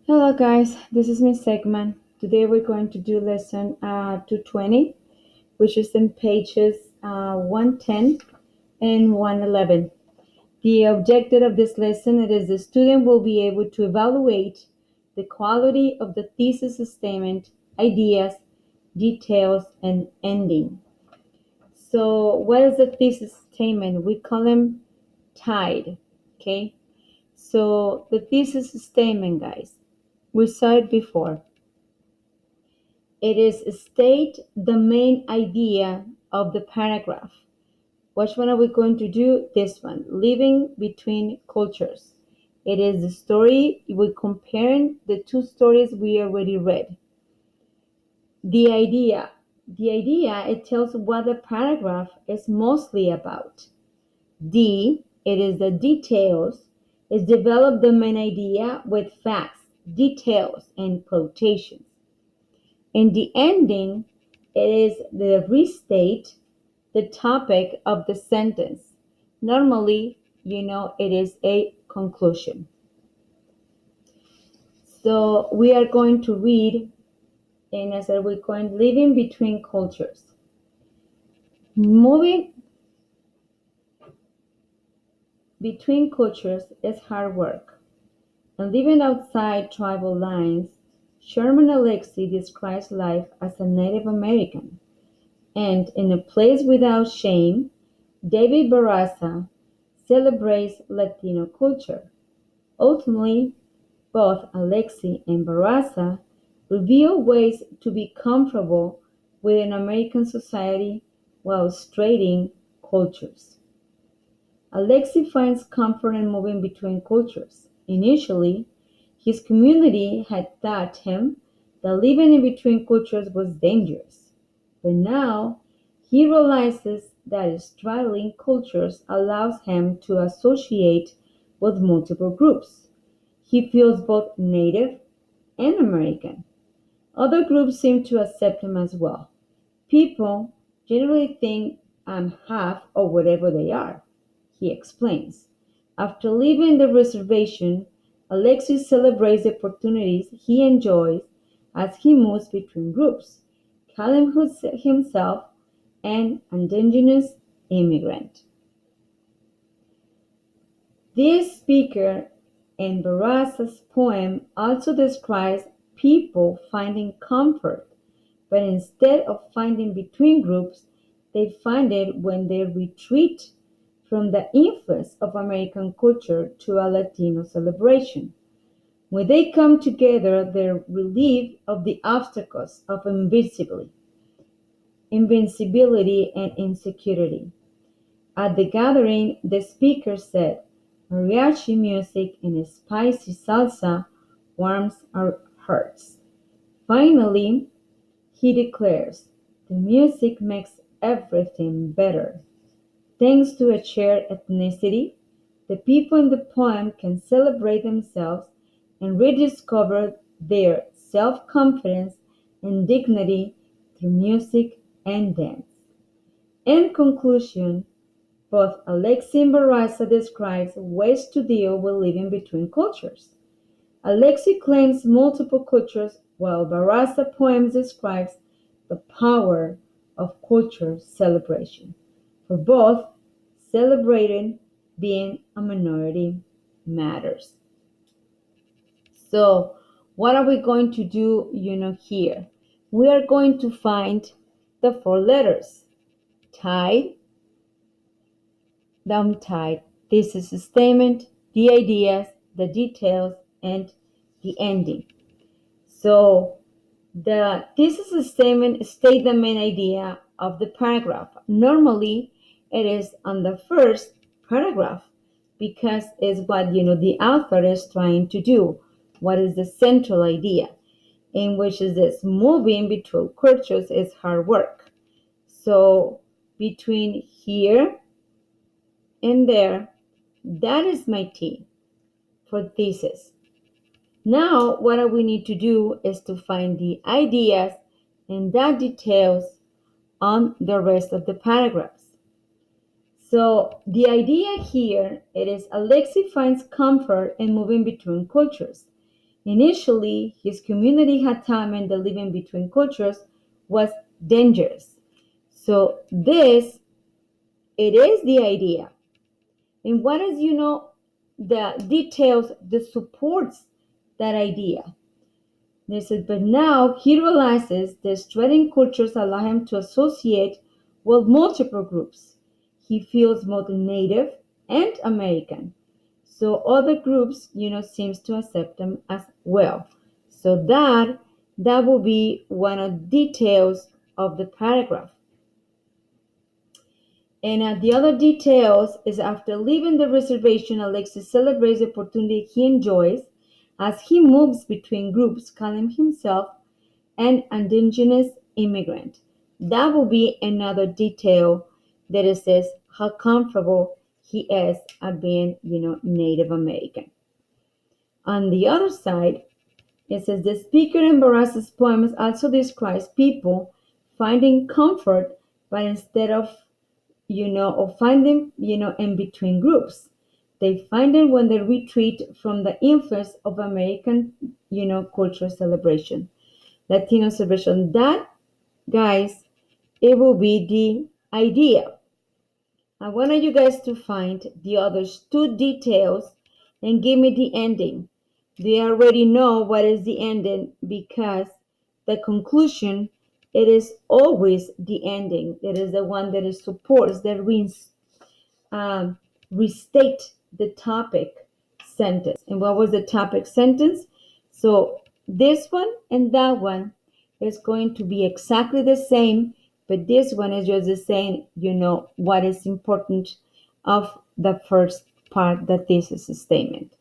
Hello guys, this is Miss Segman. Today we're going to do lesson 220, which is in pages 110 and 111. The objective of this lesson is the student will be able to evaluate the quality of the thesis statement, ideas, details, and ending. So what is the thesis statement? We call them tied, okay? So the thesis statement, guys, we saw it before. It is state the main idea of the paragraph. Which one are we going to do? This one, living between cultures. It is the story, we're comparing the two stories we already read. The idea. The idea, it tells what the paragraph is mostly about. D, it is the details. It's develop the main idea with facts, details, and quotations. In the ending, it is the restate the topic of the sentence. Normally, it is a conclusion. So we are going to read, and as we're going living between cultures. Moving between cultures is hard work, and living outside tribal lines, Sherman Alexie describes life as a Native American. And in A Place Without Shame, David Barraza celebrates Latino culture. Ultimately, both Alexie and Barraza reveal ways to be comfortable within American society while straddling cultures. Alexie finds comfort in moving between cultures. Initially, his community had taught him that living in between cultures was dangerous. But now he realizes that straddling cultures allows him to associate with multiple groups. He feels both native and American. Other groups seem to accept him as well. People generally think I'm half or whatever they are, he explains. After leaving the reservation, Alexis celebrates the opportunities he enjoys as he moves between groups, calling himself an indigenous immigrant. This speaker in Barraza's poem also describes people finding comfort, but instead of finding between groups, they find it when they retreat from the influence of American culture to a Latino celebration. When they come together, they relieve of the obstacles of invincibility and insecurity. At the gathering, the speaker said, "Mariachi music and spicy salsa warms our hearts." Finally, he declares, "The music makes everything better." Thanks to a shared ethnicity, the people in the poem can celebrate themselves and rediscover their self-confidence and dignity through music and dance. In conclusion, both Alexei and Barraza describes ways to deal with living between cultures. Alexei claims multiple cultures, while Barraza poems describes the power of culture celebration. For both, celebrating being a minority matters. So, what are we going to do, here? We are going to find the four letters: tied, tied. This is a statement, the ideas, the details, and the ending. So, this is a statement state the main idea of the paragraph. Normally, it is on the first paragraph because it's what the author is trying to do. What is the central idea? In which is this moving between cultures is hard work. So between here and there, that is my T for thesis. Now, what we need to do is to find the ideas and that details on the rest of the paragraphs. So the idea here it is Alexei finds comfort in moving between cultures. Initially, his community had determined that living between cultures was dangerous. So this, it is the idea. And what is, the details that supports that idea? They said, but now he realizes that spreading cultures allow him to associate with multiple groups. He feels both native and American. So other groups, seems to accept him as well. So that will be one of the details of the paragraph. And the other details is after leaving the reservation, Alexis celebrates the opportunity he enjoys as he moves between groups, calling himself an indigenous immigrant. That will be another detail that it says how comfortable he is at being, Native American. On the other side, it says the speaker in Barras's poems also describes people finding comfort, but instead of finding, in between groups. They find it when they retreat from the influence of American, cultural celebration, Latino celebration. That, guys, it will be the idea. I wanted you guys to find the other two details and give me the ending. They already know what is the ending because the conclusion, it is always the ending. It is the one that it supports, that um, restate the topic sentence. And what was the topic sentence? So this one and that one is going to be exactly the same, but this one is just saying, what is important of the first part, the thesis statement.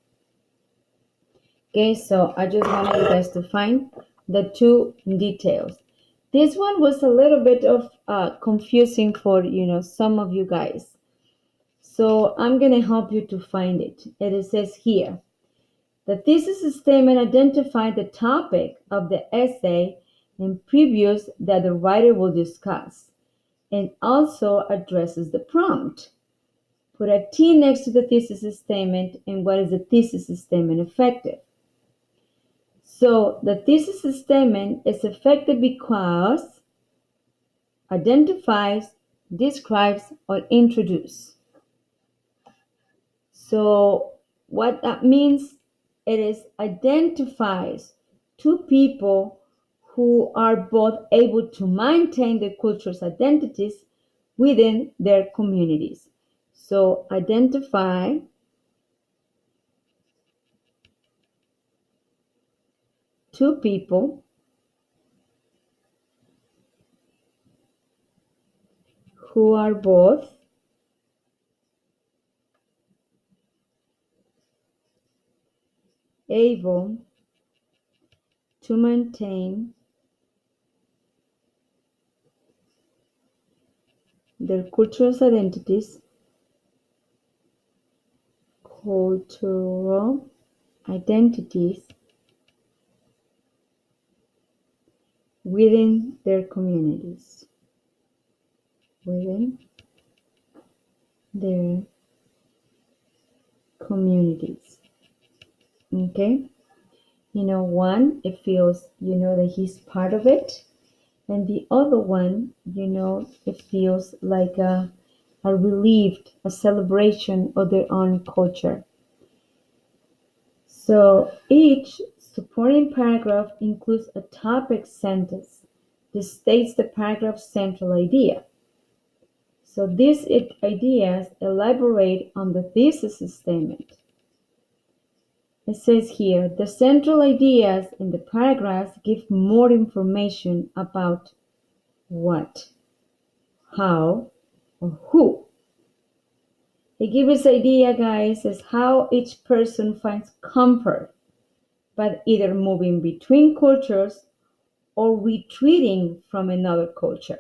Okay, so I just wanted you guys to find the two details. This one was a little bit of confusing for some of you guys. So I'm going to help you to find it. It says here, the thesis statement identified the topic of the essay and previews that the writer will discuss, and also addresses the prompt. Put a T next to the thesis statement, and what is the thesis statement effective? So the thesis statement is effective because identifies, describes, or introduces. So what that means, it is identifies two people who are both able to maintain their culture's identities within their communities. So identify two people who are both able to maintain their cultural identities within their communities. Within their communities. Okay? One, it feels, that he's part of it. And the other one, it feels like a relieved, a celebration of their own culture. So each supporting paragraph includes a topic sentence that states the paragraph's central idea. So these ideas elaborate on the thesis statement. It says here, the central ideas in the paragraphs give more information about what, how, or who. It gives us idea, guys, is how each person finds comfort by either moving between cultures or retreating from another culture.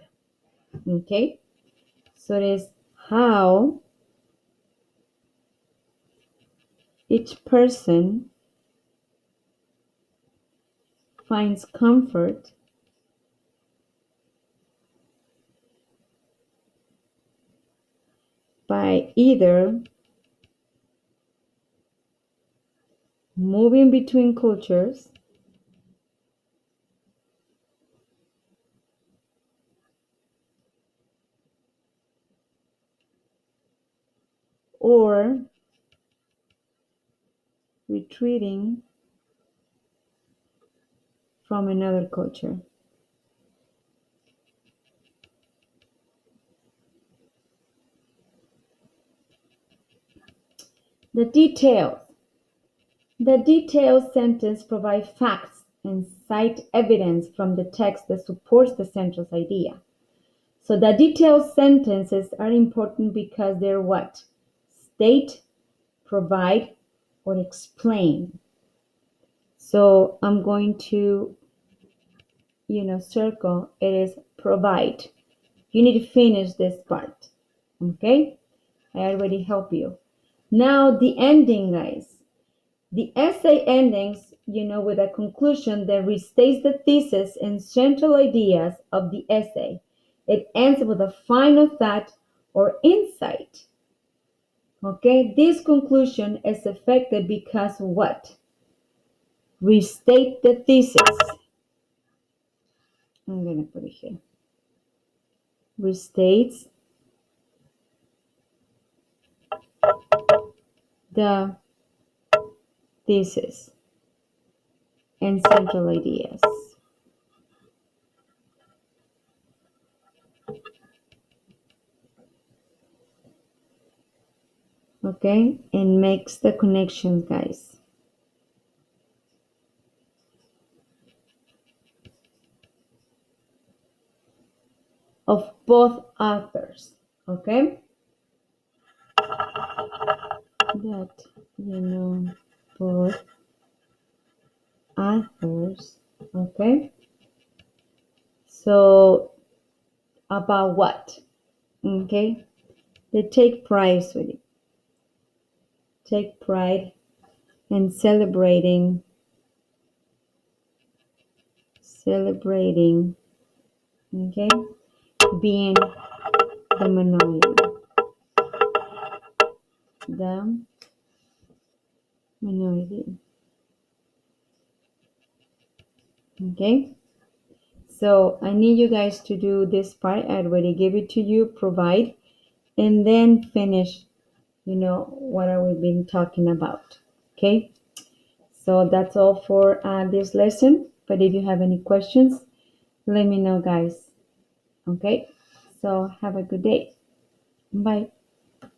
Okay? So it is how each person finds comfort by either moving between cultures, or retreating from another culture. The details. The detailed sentence provides facts and cite evidence from the text that supports the central idea. So the detailed sentences are important because they're what? State, provide, or explain. So I'm going to, circle. It is provide. You need to finish this part. Okay? I already help you. Now the ending, guys. The essay endings, with a conclusion that restates the thesis and central ideas of the essay. It ends with a final thought or insight. Okay, this conclusion is effective because what? Restate the thesis. I'm going to put it here. Restates the thesis and central ideas. Okay, and makes the connections, guys. Of both authors. Okay, that both authors. Okay, so about what? Okay, they take pride with it. Take pride in celebrating, okay, being the minority. The minority. Okay, so I need you guys to do this part. I already gave it to you, provide, and then finish, what are we been talking about. Okay, so that's all for this lesson. But if you have any questions, let me know, guys. Okay, so have a good day. Bye.